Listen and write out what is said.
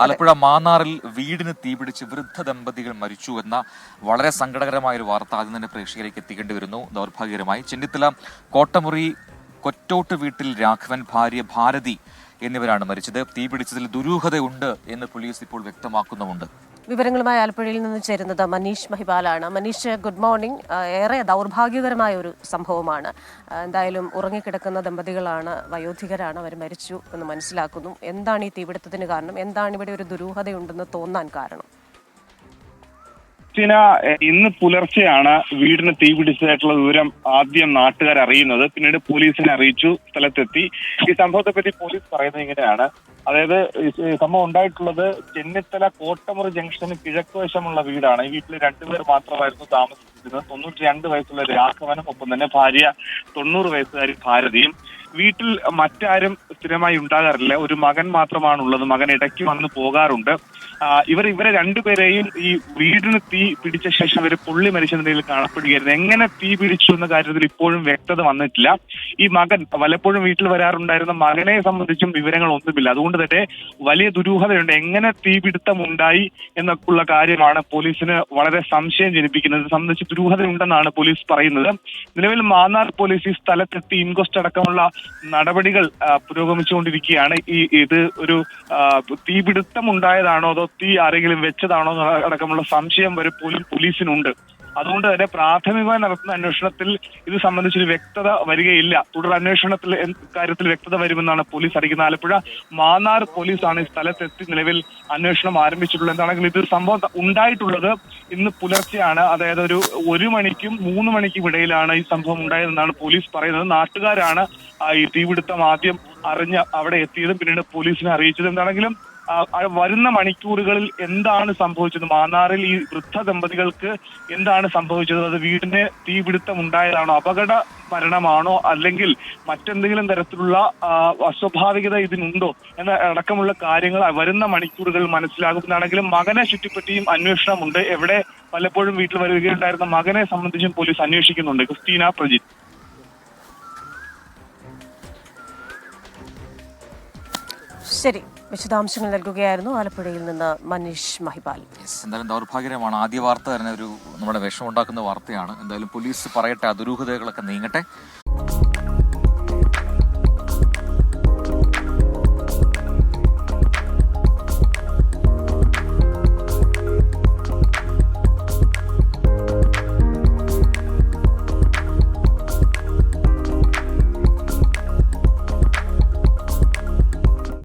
ആലപ്പുഴ മാന്നാറിൽ വീടിന് തീപിടിച്ച് വൃദ്ധ ദമ്പതികൾ മരിച്ചു എന്ന വളരെ സങ്കടകരമായ ഒരു വാർത്ത ആദ്യം തന്നെ പ്രേക്ഷകരിലേക്ക് എത്തിക്കേണ്ടി വരുന്നു. ദൗർഭാഗ്യകരമായി ചെന്നിത്തല കോട്ടമുറി കൊറ്റോട്ട് വീട്ടിൽ രാഘവൻ, ഭാര്യ ഭാരതി എന്നിവരാണ് മരിച്ചത്. തീപിടിച്ചതിൽ ദുരൂഹതയുണ്ട് എന്ന് പോലീസ് ഇപ്പോൾ വ്യക്തമാക്കുന്നുമുണ്ട്. വിവരങ്ങളുമായി ആലപ്പുഴയിൽ നിന്ന് ചേരുന്നത് മനീഷ് മഹിപാലാണ്. Manish, good morning. ഏറെ ദൗർഭാഗ്യകരമായ ഒരു സംഭവമാണ്. എന്തായാലും ഉറങ്ങിക്കിടക്കുന്ന ദമ്പതികളാണ്, വയോധികരാണ്, അവർ മരിച്ചു എന്ന് മനസ്സിലാക്കുന്നു. എന്താണ് ഈ തീപിടുത്തത്തിന് കാരണം? എന്താണ് ഇവിടെ ഒരു ദുരൂഹതയുണ്ടെന്ന് തോന്നാൻ കാരണം? ഇന്ന് പുലർച്ചെയാണ് വീടിന് തീപിടിച്ചതായിട്ടുള്ള വിവരം ആദ്യം നാട്ടുകാർ അറിയുന്നത്. പിന്നീട് പോലീസിനെ അറിയിച്ചു, സ്ഥലത്തെത്തി. ഈ സംഭവത്തെ പറ്റി പോലീസ് പറയുന്നത് ഇങ്ങനെയാണ്. അതായത് സംഭവം ഉണ്ടായിട്ടുള്ളത് ചെന്നിത്തല കോട്ടമുറി ജംഗ്ഷന് കിഴക്ക് വശമുള്ള വീടാണ്. ഈ വീട്ടിൽ രണ്ടുപേർ മാത്രമായിരുന്നു താമസിച്ചിരുന്നത്. 92 വയസ്സുള്ള രാഘവനും ഒപ്പം തന്നെ ഭാര്യ 90 വയസ്സുകാരി ഭാരതിയും. വീട്ടിൽ മറ്റാരും സ്ഥിരമായി ഉണ്ടാകാറില്ല. ഒരു മകൻ മാത്രമാണുള്ളത്. മകൻ ഇടയ്ക്ക് വന്ന് പോകാറുണ്ട്. ഇവരെ രണ്ടുപേരെയും ഈ വീടിന് തീ പിടിച്ച ശേഷം ഇവർ പൊള്ളി മരിച്ച നിലയിൽ കാണപ്പെടുകയായിരുന്നു. എങ്ങനെ തീ പിടിച്ചു എന്ന കാര്യത്തിൽ ഇപ്പോഴും വ്യക്തത വന്നിട്ടില്ല. ഈ മകൻ വല്ലപ്പോഴും വീട്ടിൽ വരാറുണ്ടായിരുന്ന മകനെ സംബന്ധിച്ചും വിവരങ്ങൾ ഒന്നുമില്ല. അതുകൊണ്ട് തന്നെ വലിയ ദുരൂഹതയുണ്ട്. എങ്ങനെ തീപിടുത്തം ഉണ്ടായി എന്നൊക്കെയുള്ള കാര്യമാണ് പോലീസിന് വളരെ സംശയം ജനിപ്പിക്കുന്നത്. ഇത് സംബന്ധിച്ച് ദുരൂഹതയുണ്ടെന്നാണ് പോലീസ് പറയുന്നത്. നിലവിൽ മാന്നാർ പോലീസ് ഈ സ്ഥലത്തെത്തി ഇൻക്വസ്റ്റ് അടക്കമുള്ള നടപടികൾ പുരോഗമിച്ചുകൊണ്ടിരിക്കുകയാണ്. ഇത് ഒരു തീപിടുത്തം ഉണ്ടായതാണോ അതോ തീ ആരെങ്കിലും വെച്ചതാണോ അടക്കമുള്ള സംശയം വരെ പോലീസിനുണ്ട്. അതുകൊണ്ട് തന്നെ പ്രാഥമികമായി നടത്തുന്ന അന്വേഷണത്തിൽ ഇത് സംബന്ധിച്ചൊരു വ്യക്തത വരികയില്ല. തുടർ അന്വേഷണത്തിൽ കാര്യത്തിൽ വ്യക്തത വരുമെന്നാണ് പോലീസ് അറിയിക്കുന്നത്. ആലപ്പുഴ മാന്നാർ പോലീസാണ് ഈ സ്ഥലത്തെത്തി നിലവിൽ അന്വേഷണം ആരംഭിച്ചിട്ടുള്ളത്. എന്താണെങ്കിൽ ഇത് സംഭവം ഉണ്ടായിട്ടുള്ളത് ഇന്ന് പുലർച്ചെയാണ്. അതായത് ഒരു 1 മണിക്കും 3 മണിക്കും ഇടയിലാണ് ഈ സംഭവം ഉണ്ടായതെന്നാണ് പോലീസ് പറയുന്നത്. നാട്ടുകാരാണ് ഈ തീപിടുത്തം ആദ്യം അറിഞ്ഞ് അവിടെ എത്തിയതും പിന്നീട് പോലീസിനെ അറിയിച്ചത്. എന്താണെങ്കിലും വരുന്ന മണിക്കൂറുകളിൽ എന്താണ് സംഭവിച്ചത്, മാന്നാറിൽ ഈ വൃദ്ധ ദമ്പതികൾക്ക് എന്താണ് സംഭവിച്ചത്, അത് വീടിന് തീപിടുത്തം ഉണ്ടായതാണോ, അപകട മരണമാണോ, അല്ലെങ്കിൽ മറ്റെന്തെങ്കിലും തരത്തിലുള്ള അസ്വാഭാവികത ഇതിനുണ്ടോ എന്ന അടക്കമുള്ള കാര്യങ്ങൾ വരുന്ന മണിക്കൂറുകളിൽ മനസ്സിലാകുന്നതാണെങ്കിലും മകനെ ചുറ്റിപ്പറ്റിയും അന്വേഷണമുണ്ട്. എവിടെ പലപ്പോഴും വീട്ടിൽ വരികയുണ്ടായിരുന്ന മകനെ സംബന്ധിച്ചും പോലീസ് അന്വേഷിക്കുന്നുണ്ട്. ക്രിസ്റ്റീന, പ്രജിത്ത്. ശരി, വിശദാംശങ്ങൾ നൽകുകയായിരുന്നു ആലപ്പുഴയിൽ നിന്ന് മനീഷ് മഹിപാൽ. എന്തായാലും ദൗർഭാഗ്യകരമാണ്. ആദ്യ വാർത്ത തന്നെ നമ്മുടെ വിഷമമുണ്ടാക്കുന്ന വാർത്തയാണ്. എന്തായാലും പോലീസ് പറയട്ടെ, ദുരൂഹതകളൊക്കെ നീങ്ങട്ടെ.